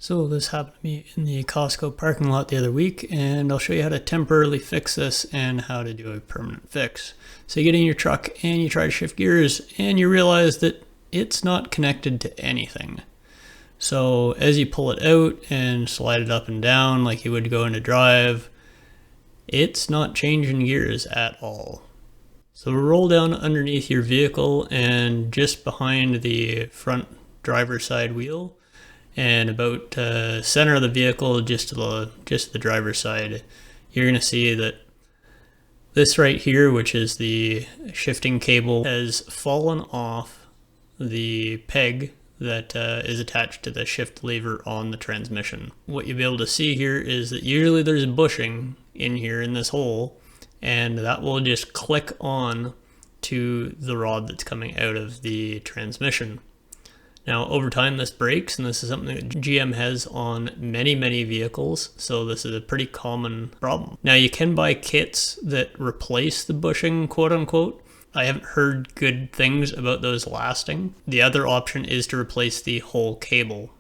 So this happened to me in the Costco parking lot the other week, and I'll show you how to temporarily fix this and how to do a permanent fix. So you get in your truck and you try to shift gears and you realize that it's not connected to anything. So as you pull it out and slide it up and down like you would go into drive, it's not changing gears at all. So roll down underneath your vehicle and just behind the front driver's side wheel, and about center of the vehicle, just to the driver's side, you're going to see that this right here, which is the shifting cable, has fallen off the peg that is attached to the shift lever on the transmission. What you'll be able to see here is that usually there's a bushing in here in this hole, and that will just click on to the rod that's coming out of the transmission. Now over time this breaks, and this is something that GM has on many vehicles, so this is a pretty common problem. Now you can buy kits that replace the bushing, quote unquote. I haven't heard good things about those lasting. The other option is to replace the whole cable.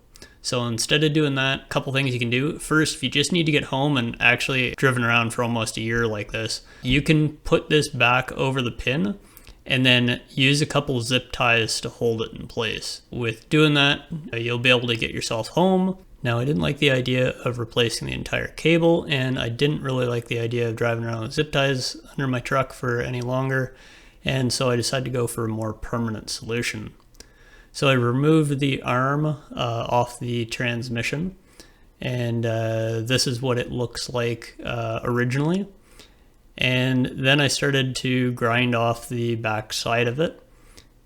So instead of doing that, a couple things you can do. First, if you just need to get home and actually driven around for almost a year like this, you can put this back over the pin and then use a couple zip ties to hold it in place. With doing that, you'll be able to get yourself home. Now, I didn't like the idea of replacing the entire cable, and I didn't really like the idea of driving around with zip ties under my truck for any longer, and so I decided to go for a more permanent solution. So I removed the arm off the transmission, and this is what it looks like originally. And then I started to grind off the back side of it,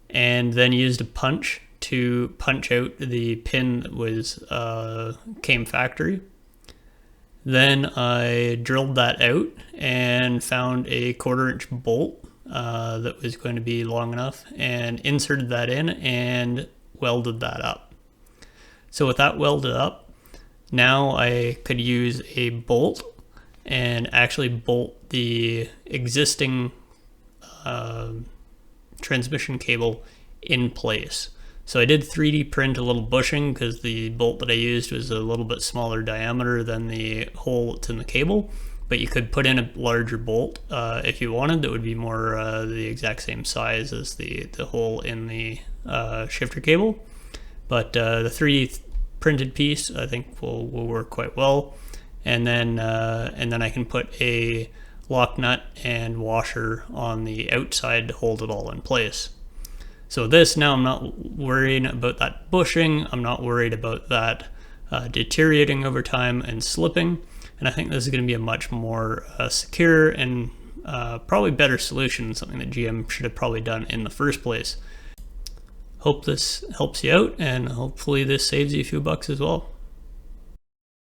and then used a punch to punch out the pin that was came factory. Then I drilled that out and found a 1/4-inch bolt that was going to be long enough, and inserted that in and welded that up. So with that welded up, now I could use a bolt and actually bolt the existing transmission cable in place. So I did 3D print a little bushing because the bolt that I used was a little bit smaller diameter than the hole that's in the cable, but you could put in a larger bolt if you wanted that would be more the exact same size as the hole in the shifter cable. But the 3D printed piece I think will work quite well. And then I can put a lock nut and washer on the outside to hold it all in place. So this, now I'm not worrying about that bushing, I'm not worried about that deteriorating over time and slipping, and I think this is going to be a much more secure and probably better solution, something that GM should have probably done in the first place. Hope this helps you out, and hopefully this saves you a few bucks as well.